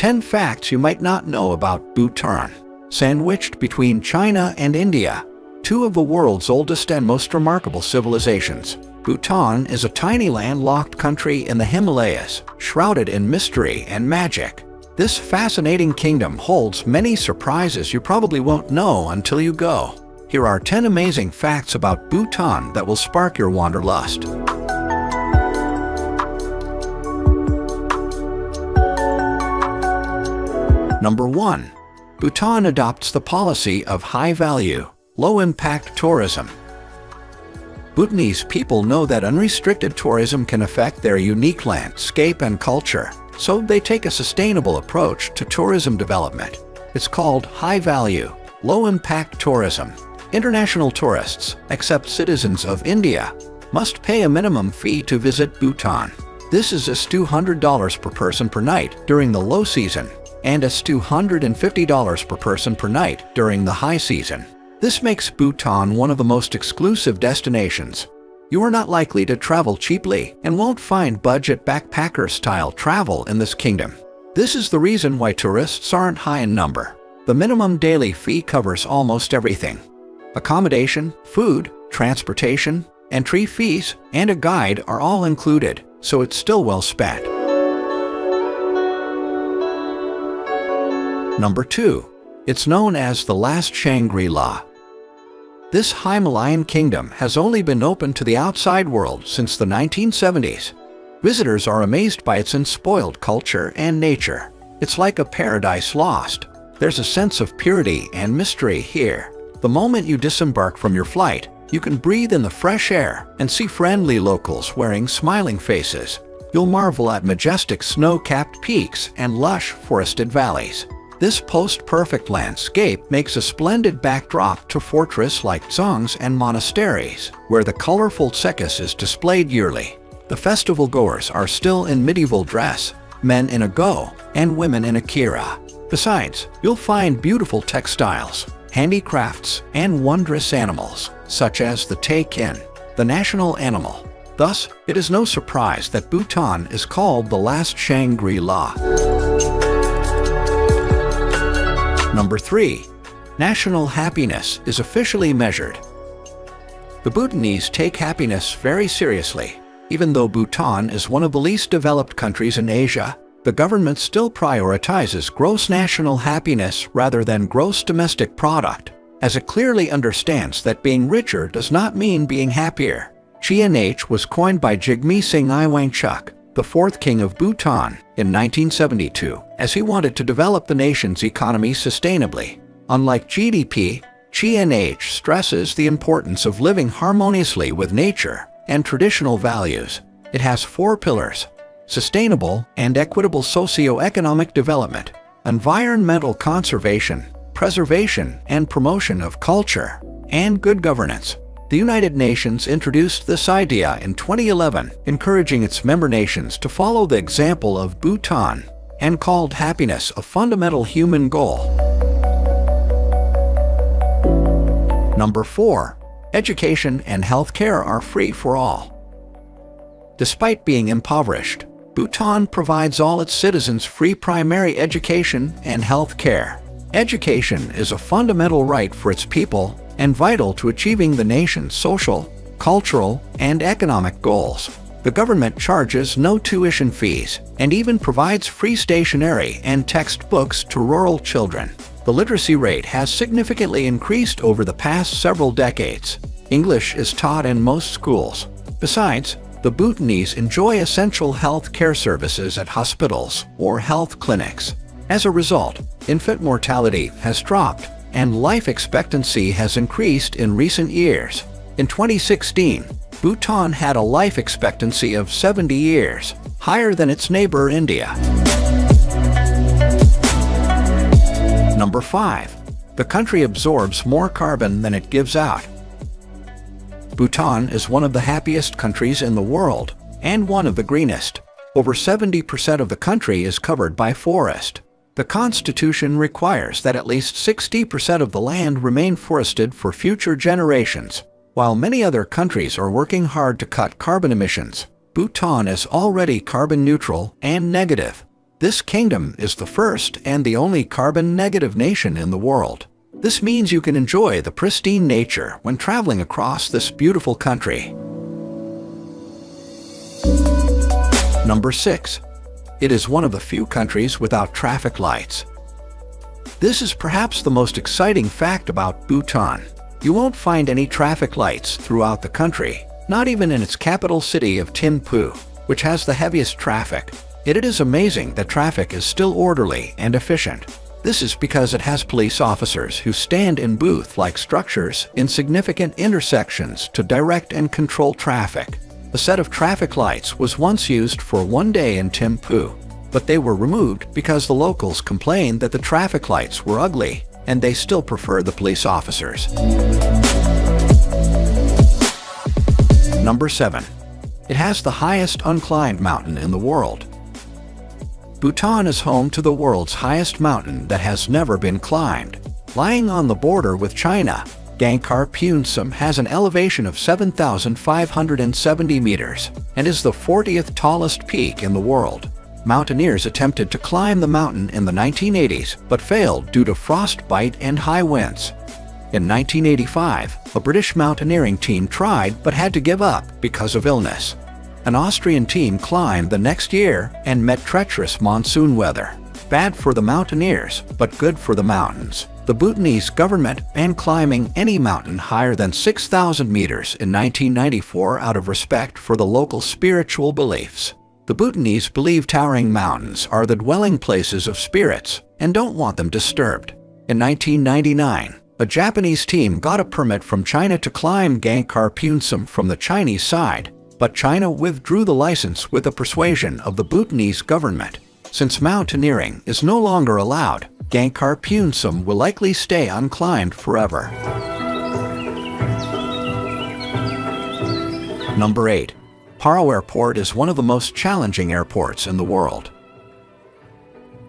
10 facts you might not know about Bhutan. Sandwiched between China and India, two of the world's oldest and most remarkable civilizations, Bhutan is a tiny landlocked country in the Himalayas, shrouded in mystery and magic. This fascinating kingdom holds many surprises you probably won't know until you go. Here are 10 amazing facts about Bhutan that will spark your wanderlust. Number 1. Bhutan adopts the policy of high-value, low-impact tourism. Bhutanese people know that unrestricted tourism can affect their unique landscape and culture, so they take a sustainable approach to tourism development. It's called high-value, low-impact tourism. International tourists, except citizens of India, must pay a minimum fee to visit Bhutan. This is $200 per person per night during the low season, and $250 per person per night during the high season. This makes Bhutan one of the most exclusive destinations. You are not likely to travel cheaply and won't find budget backpacker-style travel in this kingdom. This is the reason why tourists aren't high in number. The minimum daily fee covers almost everything. Accommodation, food, transportation, entry fees, and a guide are all included, so it's still well spent. Number 2. It's known as the last Shangri-La. This Himalayan kingdom has only been open to the outside world since the 1970s. Visitors are amazed by its unspoiled culture and nature. It's like a paradise lost. There's a sense of purity and mystery here. The moment you disembark from your flight, you can breathe in the fresh air and see friendly locals wearing smiling faces. You'll marvel at majestic snow-capped peaks and lush forested valleys. This post-perfect landscape makes a splendid backdrop to fortresses like dzongs and monasteries, where the colorful tsekis is displayed yearly. The festival-goers are still in medieval dress, men in a go, and women in a kira. Besides, you'll find beautiful textiles, handicrafts, and wondrous animals, such as the taikin, the national animal. Thus, it is no surprise that Bhutan is called the last Shangri-La. Number 3. National happiness is officially measured. The Bhutanese take happiness very seriously. Even though Bhutan is one of the least developed countries in Asia, the government still prioritizes gross national happiness rather than gross domestic product, as it clearly understands that being richer does not mean being happier. GNH was coined by Jigme Singh Iwangchuk, the fourth king of Bhutan, in 1972, as he wanted to develop the nation's economy sustainably. Unlike GDP, GNH stresses the importance of living harmoniously with nature and traditional values. It has 4 pillars: sustainable and equitable socio-economic development, environmental conservation, preservation and promotion of culture, and good governance. The United Nations introduced this idea in 2011, encouraging its member nations to follow the example of Bhutan, and called happiness a fundamental human goal. Number 4. Education and healthcare are free for all. Despite being impoverished, Bhutan provides all its citizens free primary education and health care. Education is a fundamental right for its people and vital to achieving the nation's social, cultural, and economic goals. The government charges no tuition fees and even provides free stationery and textbooks to rural children. The literacy rate has significantly increased over the past several decades. English is taught in most schools. Besides, the Bhutanese enjoy essential health care services at hospitals or health clinics. As a result, infant mortality has dropped and life expectancy has increased in recent years. In 2016, Bhutan had a life expectancy of 70 years, higher than its neighbor India. Number 5. The country absorbs more carbon than it gives out. Bhutan is one of the happiest countries in the world, and one of the greenest. Over 70% of the country is covered by forest. The Constitution requires that at least 60% of the land remain forested for future generations. While many other countries are working hard to cut carbon emissions, Bhutan is already carbon neutral and negative. This kingdom is the first and the only carbon-negative nation in the world. This means you can enjoy the pristine nature when traveling across this beautiful country. Number 6. It is one of the few countries without traffic lights. This is perhaps the most exciting fact about Bhutan. You won't find any traffic lights throughout the country, not even in its capital city of Thimphu, which has the heaviest traffic. Yet it is amazing that traffic is still orderly and efficient. This is because it has police officers who stand in booth-like structures in significant intersections to direct and control traffic. A set of traffic lights was once used for one day in Thimphu, but they were removed because the locals complained that the traffic lights were ugly, and they still prefer the police officers. Number 7. It has the highest unclimbed mountain in the world. Bhutan is home to the world's highest mountain that has never been climbed. Lying on the border with China, Gangkhar Puensum has an elevation of 7,570 meters and is the 40th tallest peak in the world. Mountaineers attempted to climb the mountain in the 1980s but failed due to frostbite and high winds. In 1985, a British mountaineering team tried but had to give up because of illness. An Austrian team climbed the next year and met treacherous monsoon weather. Bad for the mountaineers, but good for the mountains. The Bhutanese government banned climbing any mountain higher than 6,000 meters in 1994 out of respect for the local spiritual beliefs. The Bhutanese believe towering mountains are the dwelling places of spirits and don't want them disturbed. In 1999, a Japanese team got a permit from China to climb Gangkhar Puensum from the Chinese side, but China withdrew the license with the persuasion of the Bhutanese government. Since mountaineering is no longer allowed, Gangkhar Puensum will likely stay unclimbed forever. Number 8. Paro Airport is one of the most challenging airports in the world.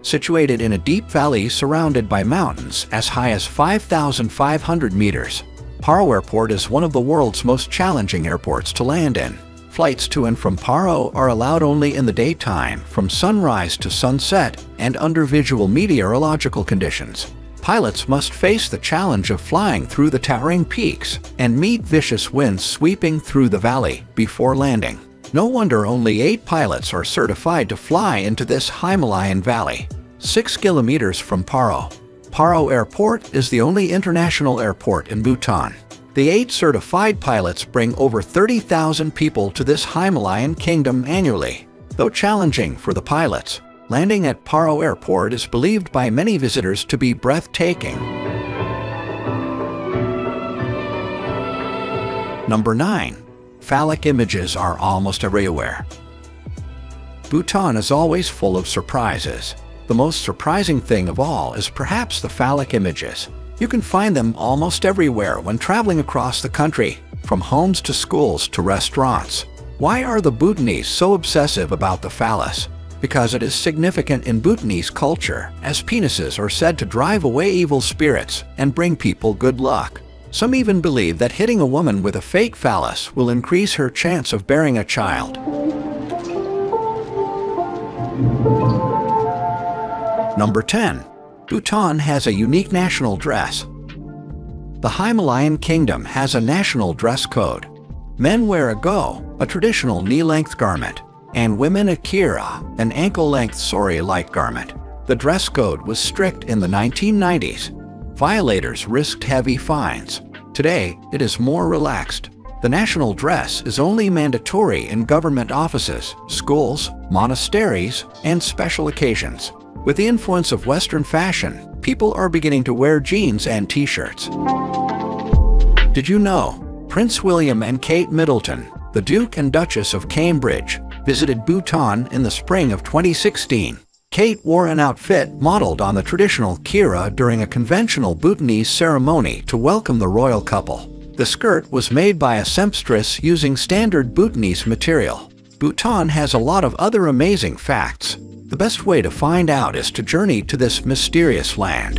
Situated in a deep valley surrounded by mountains as high as 5,500 meters, Paro Airport is one of the world's most challenging airports to land in. Flights to and from Paro are allowed only in the daytime from sunrise to sunset and under visual meteorological conditions. Pilots must face the challenge of flying through the towering peaks and meet vicious winds sweeping through the valley before landing. No wonder only 8 pilots are certified to fly into this Himalayan valley. 6 kilometers from Paro. Paro Airport is the only international airport in Bhutan. The 8 certified pilots bring over 30,000 people to this Himalayan kingdom annually. Though challenging for the pilots, landing at Paro Airport is believed by many visitors to be breathtaking. Number 9. Phallic images are almost everywhere. Bhutan is always full of surprises. The most surprising thing of all is perhaps the phallic images. You can find them almost everywhere when traveling across the country, from homes to schools to restaurants. Why are the Bhutanese so obsessive about the phallus? Because it is significant in Bhutanese culture, as penises are said to drive away evil spirits and bring people good luck. Some even believe that hitting a woman with a fake phallus will increase her chance of bearing a child. Number 10. Bhutan has a unique national dress. The Himalayan kingdom has a national dress code. Men wear a go, a traditional knee-length garment, and women a kira, an ankle-length sari-like garment. The dress code was strict in the 1990s. Violators risked heavy fines. Today, it is more relaxed. The national dress is only mandatory in government offices, schools, monasteries, and special occasions. With the influence of Western fashion, people are beginning to wear jeans and t-shirts. Did you know Prince William and Kate Middleton, the Duke and Duchess of Cambridge, visited Bhutan in the spring of 2016? Kate wore an outfit modeled on the traditional kira during a conventional Bhutanese ceremony to welcome the royal couple. The skirt was made by a seamstress using standard Bhutanese material. Bhutan has a lot of other amazing facts. The best way to find out is to journey to this mysterious land.